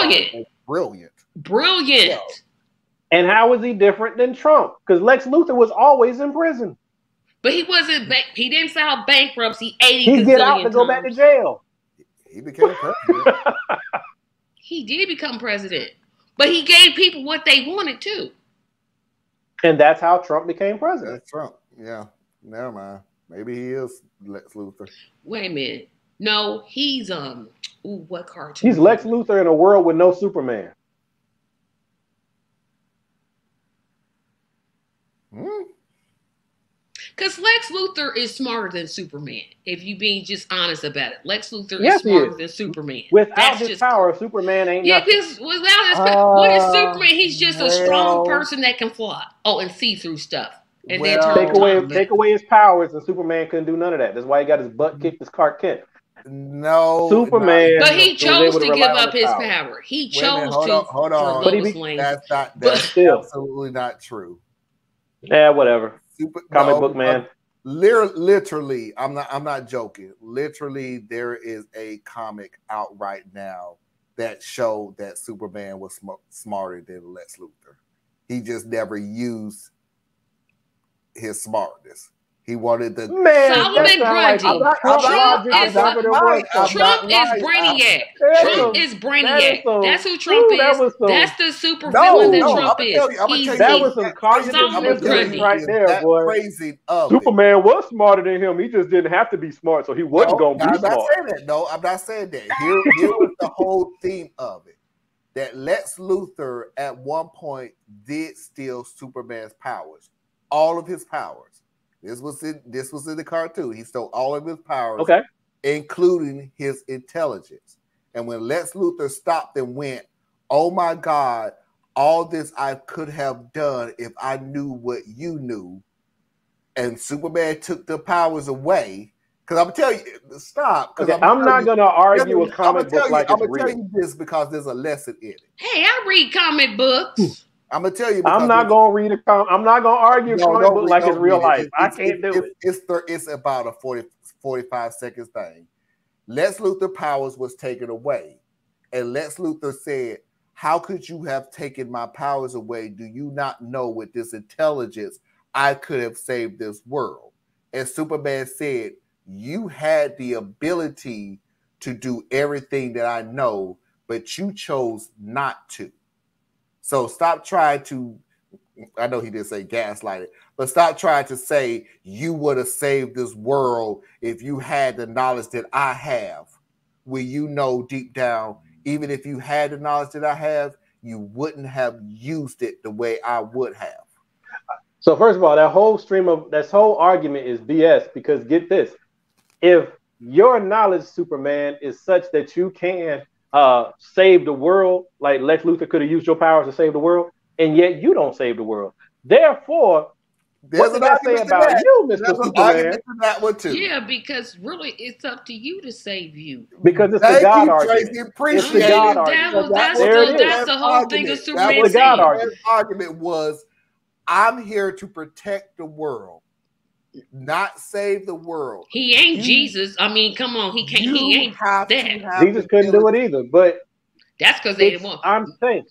Brilliant. Brilliant. Brilliant. Yeah. And how is he different than Trump? Because Lex Luthor was always in prison. But he wasn't. He didn't file bankruptcy 80 He get out to times. go back to jail. He became president. He did become president, but he gave people what they wanted too. And that's how Trump became president. That's Trump. Yeah. Never mind. Maybe he is Lex Luthor. Wait a minute. No, he's what cartoon? He's Lex Luthor in a world with no Superman. Because Lex Luthor is smarter than Superman. If you being just honest about it, Lex Luthor is smarter than Superman. Without his power, Superman ain't nothing. Because without his power, what is Superman? He's just a strong person that can fly. Oh, and see through stuff. And then take away his powers, and Superman couldn't do none of that. That's why he got his butt kicked as Clark Kent. No, Superman. But he chose to give up his power. He chose to. Hold on. That's absolutely not true. Yeah, whatever. Comic book man. Literally, I'm not joking. Literally, there is a comic out right now that showed that Superman was smarter than Lex Luthor. He just never used his smartness. He wanted the Solomon Grundy. Trump is Brainiac. Trump is Brainiac. That's who Trump is. That's the super villain that Trump is. That was some cognitive dissonance right there, boy. Crazy Superman was smarter than him. He just didn't have to be smart, so he wasn't going to be smart. I'm not saying that. No, I'm not saying that. Here was the whole theme of it. That Lex Luthor at one point did steal Superman's powers. All of his powers. This was in the cartoon. He stole all of his powers, including his intelligence. And when Lex Luthor stopped and went, "Oh my God, all this I could have done if I knew what you knew," and Superman took the powers away. Because I'm gonna tell you, stop. I'm not gonna argue a comic book like it's real. I'm gonna tell you this because there's a lesson in it. Hey, I read comic books. I'm gonna tell you. I'm not gonna read I'm not gonna argue a comic book like it's real life. I can't do it. It's about a 45 seconds thing. Lex Luthor powers was taken away, and Lex Luthor said, "How could you have taken my powers away? Do you not know with this intelligence I could have saved this world?" And Superman said, "You had the ability to do everything that I know, but you chose not to. So stop trying to," I know he didn't say gaslight it, but stop trying to say you would have saved this world if you had the knowledge that I have. Where you know deep down, even if you had the knowledge that I have, you wouldn't have used it the way I would have. So first of all, that whole argument is BS, because get this. If your knowledge, Superman, is such that you can save the world, like Lex Luthor could have used your powers to save the world, and yet you don't save the world. Therefore, what did I say about you, Mr. Superman? That one too. Yeah, because really, it's up to you to save you. Because it's the God argument. It's the God argument. That's the whole thing of Superman. The God argument. His argument was, "I'm here to protect the world, not save the world." He ain't Jesus. I mean, come on, he can't. He ain't that. Jesus couldn't do it either, but that's because they didn't want. I'm saying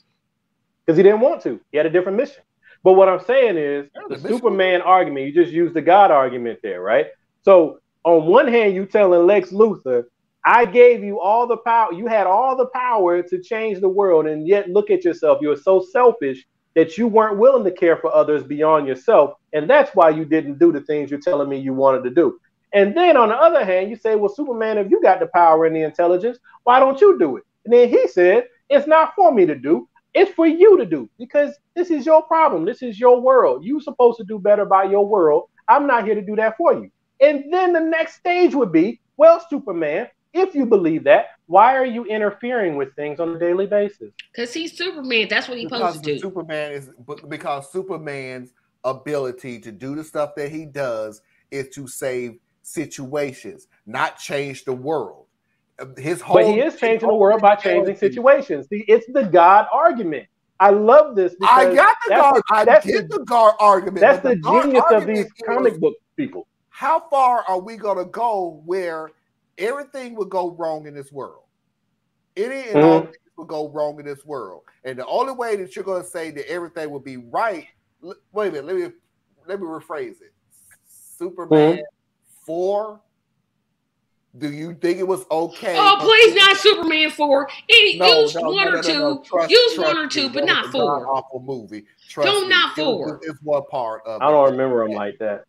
because he didn't want to. He had a different mission. But what I'm saying is the Superman argument. You just used the God argument there, right? So on one hand, you telling Lex Luthor, "I gave you all the power. You had all the power to change the world, and yet look at yourself. You were so selfish that you weren't willing to care for others beyond yourself. And that's why you didn't do the things you're telling me you wanted to do." And then on the other hand, you say, "Well, Superman, if you got the power and the intelligence, why don't you do it?" And then he said, "It's not for me to do. It's for you to do, because this is your problem. This is your world. You're supposed to do better by your world. I'm not here to do that for you." And then the next stage would be, "Well, Superman, if you believe that, why are you interfering with things on a daily basis?" Because he's Superman. That's what he's supposed to do. Because Superman's ability to do the stuff that he does is to save situations, not change the world. But he is changing the world by changing situations. See, it's the God argument. I love this. I got the God. I get the God argument. That's the genius of these comic book people. How far are we going to go where everything will go wrong in this world? Any and all things will go wrong in this world. And the only way that you're going to say that everything will be right, wait a minute, let me rephrase it. Superman 4. Do you think it was okay? Oh, please, not Superman 4. Use one or two. Use one or two, but not 4. Awful movie. Not 4. It's one part of it. I don't remember him like that.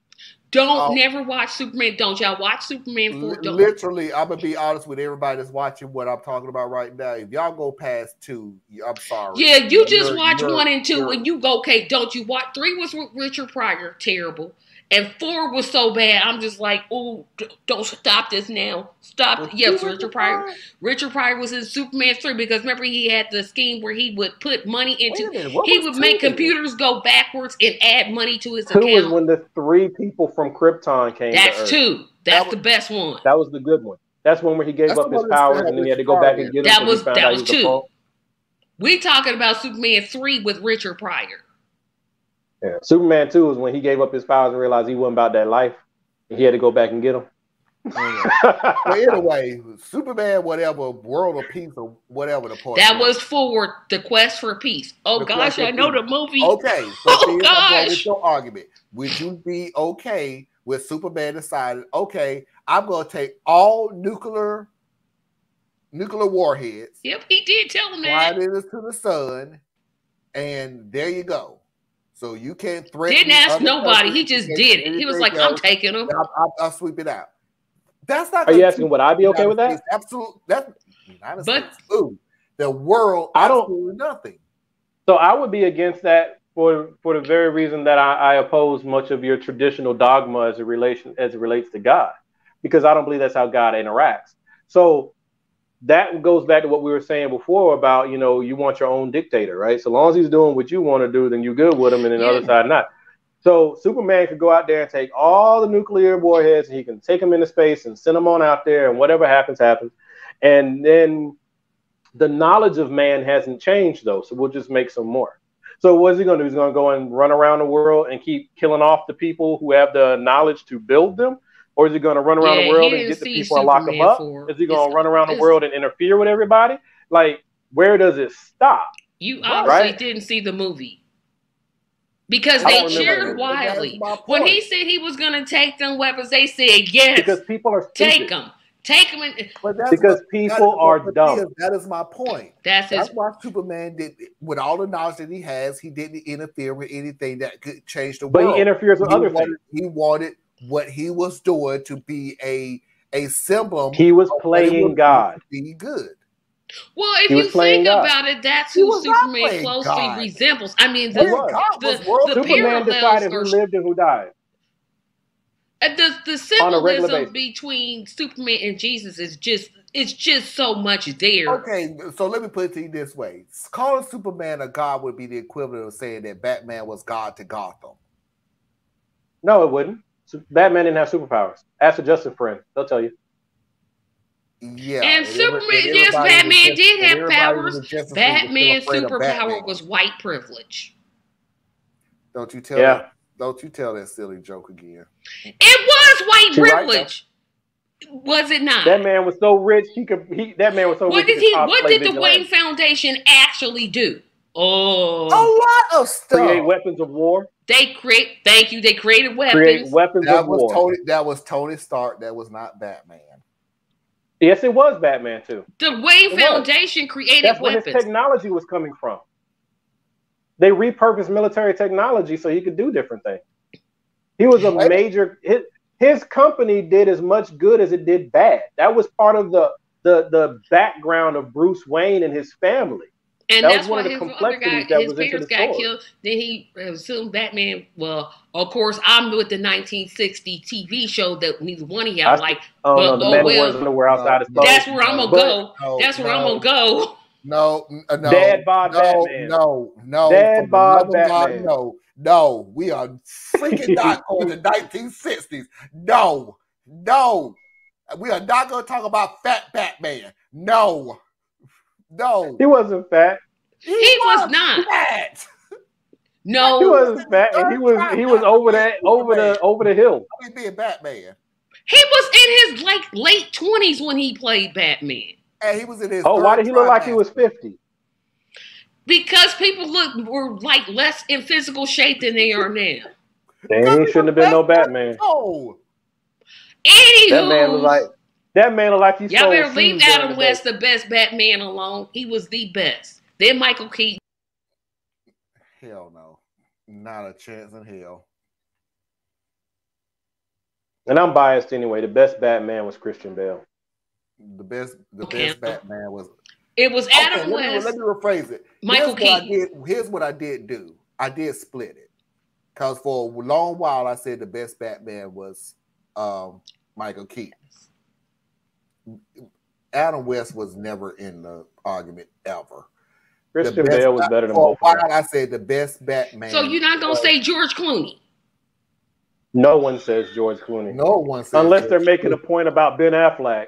Don't never watch Superman. Don't y'all watch Superman 4? Literally, I'm gonna be honest with everybody that's watching what I'm talking about right now. If y'all go past 2, I'm sorry. Yeah, you just watch 1 and 2 and you go, okay, don't you watch 3 was with Richard Pryor, terrible. And 4 was so bad, I'm just like, oh, don't stop this now. Stop. Yes, Richard Pryor. Richard Pryor was in Superman 3 because remember he had the scheme where he would put money into, he would make computers go backwards and add money to his account. 2 was when the 3 people from Krypton came. That's 2. That's the best one. That was the good one. That's one where he gave up his powers and then he had to go back and get them. That was 2. We talking about Superman 3 with Richard Pryor. Yeah, Superman 2 was when he gave up his powers and realized he wasn't about that life. He had to go back and get them. But anyway, Superman, whatever, World of Peace or whatever the point. That was for the Quest for Peace. Oh gosh, I know the movie. Okay, so gosh, your argument. Would you be okay with Superman decided, okay, I'm going to take all nuclear warheads. Yep, he did tell him that. Fly it to the sun, and there you go. So you can't threaten. Didn't ask nobody. He just did it. He was like, "I'm taking them. I'll sweep it out." That's not. Are you asking would I be okay with that? Absolutely. That's the world. I don't. Absolutely nothing. So I would be against that for the very reason that I oppose much of your traditional dogma as it relates to God, because I don't believe that's how God interacts. So that goes back to what we were saying before about, you want your own dictator, right? So long as he's doing what you want to do, then you're good with him, and then the other side not. So Superman could go out there and take all the nuclear warheads, and he can take them into space and send them on out there, and whatever happens, happens. And then the knowledge of man hasn't changed, though, so we'll just make some more. So what is he going to do? He's going to go and run around the world and keep killing off the people who have the knowledge to build them? Or is he going to run around the world and get the people and lock them up? Is he going to run around the world and interfere with everybody? Like, where does it stop? You obviously didn't see the movie. Because they cheered wildly. When he said he was going to take them weapons, they said, yes. Because people are stupid. Take them. Take them. Because people are dumb. That is my point. That's why Superman did, with all the knowledge that he has, he didn't interfere with anything that could change the world. But he interferes with other things. He wanted what he was doing to be a symbol. He was playing God. Be good. Well, if you think about it, that's who Superman closely resembles. I mean, the Superman decided who lived and who died. The symbolism between Superman and Jesus is just so much there. Okay, so let me put it to you this way: calling Superman a god would be the equivalent of saying that Batman was God to Gotham. No, it wouldn't. Batman didn't have superpowers. Ask a Justin friend; they'll tell you. Yeah, and Superman, yes, Batman did have powers. Batman's superpower was white privilege. Don't you tell that? Don't you tell that silly joke again? It was white privilege. Was it not? That man was so rich that man was so rich. What did the Wayne Foundation actually do? Oh, a lot of stuff. Create weapons of war. They created weapons. Create weapons of war. That was Tony Stark. That was not Batman. Yes, it was Batman too. The Wayne Foundation created weapons. That's where his technology was coming from. They repurposed military technology so he could do different things. He was a major. His company did as much good as it did bad. That was part of the background of Bruce Wayne and his family. And that that's why his other guy, his parents got killed. Then he assumed Batman. Well, of course, I'm with the 1960 TV show that neither one of y'all like. The man who wears underwear outside his That's where I'm gonna go. That's where I'm gonna go. No. Dad bod Batman. No. Dad bod Batman. No. We are freaking not going to the 1960s. No. We are not going to talk about fat Batman. No. He wasn't fat. He was not fat. No, he wasn't fat, and he was over the hill. He's being Batman. He was in his late 20s when he played Batman. And he was in his. Oh, why did he look like he was 50? Because people were like less in physical shape than they are now. Damn, he shouldn't have been no Batman. Oh, Anywho, that man look like he's. Y'all better leave Adam West, the best Batman, alone. He was the best. Then Michael Keaton. Hell no, not a chance in hell. And I'm biased anyway. The best Batman was Christian Bale. The best Batman was. It was Adam West. Let me rephrase it. Michael Keaton. Here's what I did do. I did split it. Because for a long while, I said the best Batman was Michael Keaton. Adam West was never in the argument ever. Christian Bale was better than both. For a while, I said the best Batman. So you're not going to say George Clooney? No one says George Clooney. No one says unless George they're making a point about Ben Affleck.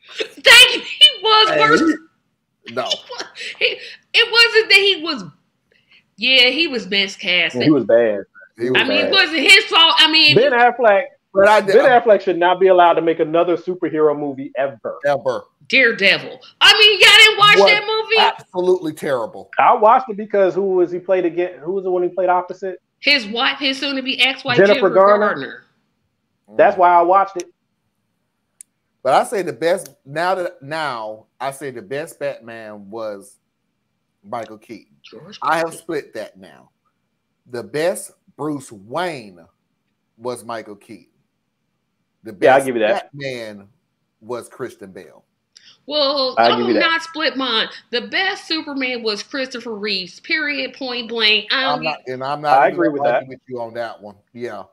Thank you. He was worse. No. It wasn't that he was. Yeah, he was miscast. He was bad. It wasn't his fault. I mean, Ben Affleck should not be allowed to make another superhero movie ever. Daredevil. I mean, y'all didn't watch that movie? Absolutely terrible. I watched it because who was he played again? Who was the one he played opposite? His wife, his soon-to-be ex-wife, Jennifer Garner. That's why I watched it. But I say the best now I say the best Batman was Michael Keaton. I have split that now. The best Bruce Wayne was Michael Keaton. The best I'll give you that. Batman was Christian Bale. Well, I will not split mine. The best Superman was Christopher Reeves. Period. Point blank. I agree with that. With you on that one. Yeah.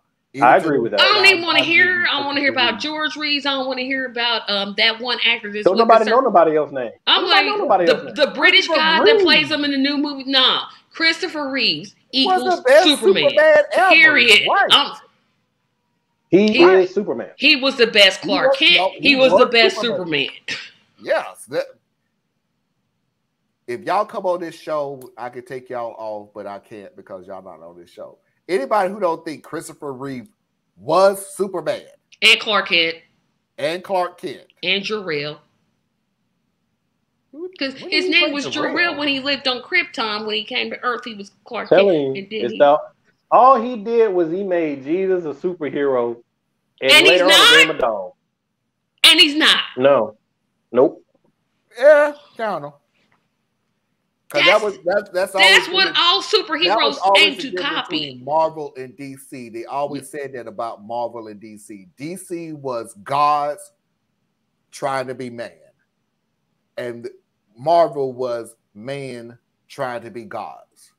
I agree with that. I don't even want to hear. I want to hear about George Reeves. I don't want to hear about that one actor. Don't nobody know nobody else's name. I'm like the British guy that plays him in the new movie. Nah, Christopher Reeves equals Superman. Period. He is Superman. He was the best Clark Kent. He was the best Superman. Yes. If y'all come on this show, I could take y'all off, but I can't because y'all not on this show. Anybody who don't think Christopher Reeve was Superman and Clark Kent and Jor-El, because his name was Jor-El when he lived on Krypton. When he came to Earth, he was Clark Kent. All he did was he made Jesus a superhero, and later on he gave him a dog. And he's not. No. Nope. Yeah, count him. That's what all superheroes aim to copy. Marvel and DC. They always said that about Marvel and DC. DC was gods trying to be man. And Marvel was man trying to be gods.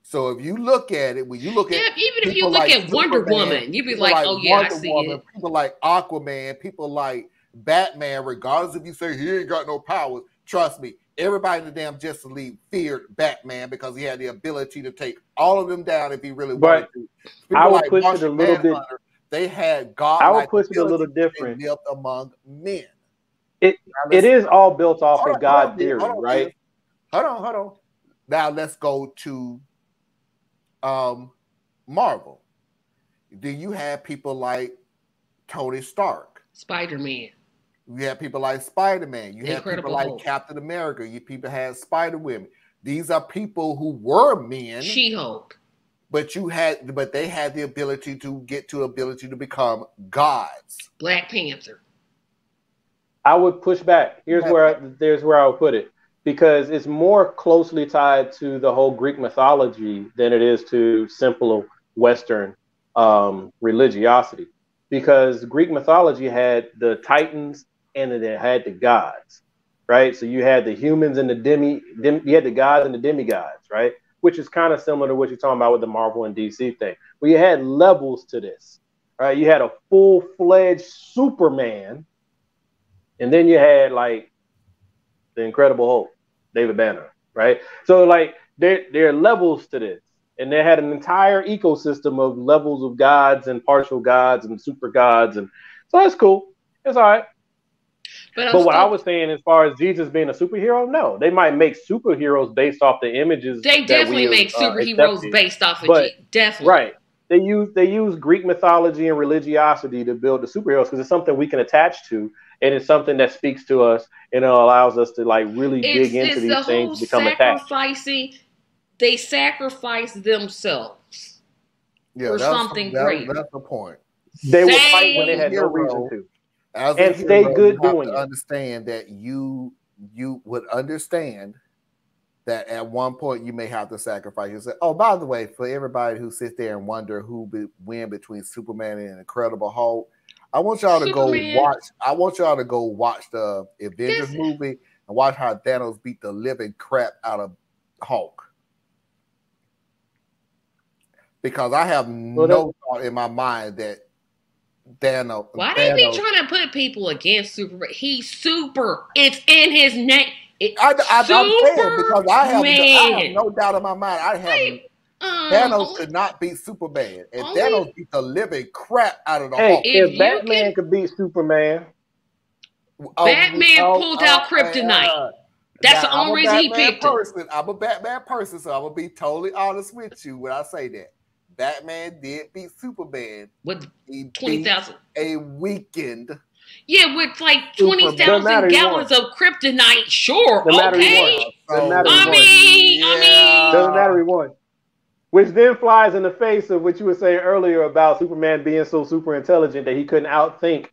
So if you look at it, when you look at even if you look at Wonder Woman, you'd be like, oh yeah, I see it. People like Aquaman, people like Batman, regardless if you say he ain't got no powers, trust me, everybody in the damn Justice League feared Batman because he had the ability to take all of them down if he really wanted to. I would push it a little bit. They had God. I would push it a little different. Lived among men. It is all built off of God theory, right? Hold on. Now let's go to Marvel. Do you have people like Tony Stark? Spider-Man. You have people like Spider-Man. You have people like Captain America. You people had Spider-Women. These are people who were men. She-Hulk. But they had the ability to become gods. Black Panther. I would push back. Here's where I would put it. Because it's more closely tied to the whole Greek mythology than it is to simple Western religiosity. Because Greek mythology had the Titans and then it had the gods, right? So you had the humans and you had the gods and the demigods, right? Which is kind of similar to what you're talking about with the Marvel and DC thing. But you had levels to this, right? You had a full-fledged Superman, and then you had like the Incredible Hulk, David Banner, right? So like there are levels to this. And they had an entire ecosystem of levels of gods and partial gods and super gods. And so that's cool. It's all right. But what I was saying as far as Jesus being a superhero, no. They might make superheroes based off the images. They definitely make superheroes based off of definitely. Right. They use Greek mythology and religiosity to build the superheroes because it's something we can attach to. and it's something that speaks to us, and it allows us to like really dig into these things, become attached. They sacrifice themselves for something great. That's the point. They would fight when they had no reason to, and stay good doing it. Understand that you would understand that at one point you may have to sacrifice yourself. Oh, by the way, for everybody who sits there and wonder who win between Superman and Incredible Hulk, I want y'all to go watch. I want y'all to go watch the Avengers movie and watch how Thanos beat the living crap out of Hulk. Because I have no thought in my mind that Thanos. Why they be trying to put people against Superman? He's super. It's in his name. I'm saying because I have no doubt in my mind. Thanos could not beat Superman, and Thanos beat the living crap out of the Hulk. If Batman could beat Superman, Batman pulled out kryptonite. That's the only reason he picked it. I'm a Batman person, so I'm gonna be totally honest with you when I say that. Batman did beat Superman with 20,000 a weekend. Yeah, with like 20,000 gallons of kryptonite. Sure, okay. I mean, doesn't matter. He won. Which then flies in the face of what you were saying earlier about Superman being so super intelligent that he couldn't outthink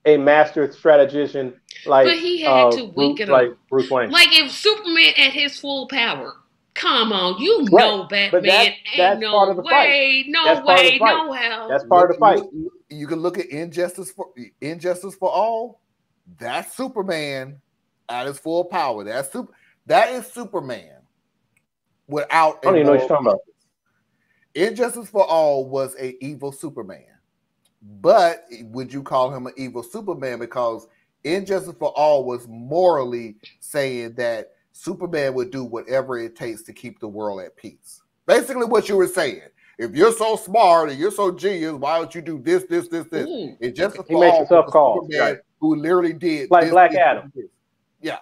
a master strategician like. But he had to weaken like Bruce Wayne. Like if Superman at his full power. Come on, you know Batman ain't no way, no way, no how. That's part of the fight. You can look at Injustice for All. That's Superman at his full power. That is Superman without. I don't even know what you're talking about. Injustice for All was an evil Superman, but would you call him an evil Superman because Injustice for All was morally saying that Superman would do whatever it takes to keep the world at peace. Basically what you were saying. If you're so smart and you're so genius, why don't you do this? It just he makes himself call. Who literally did like Black Adam. Yeah.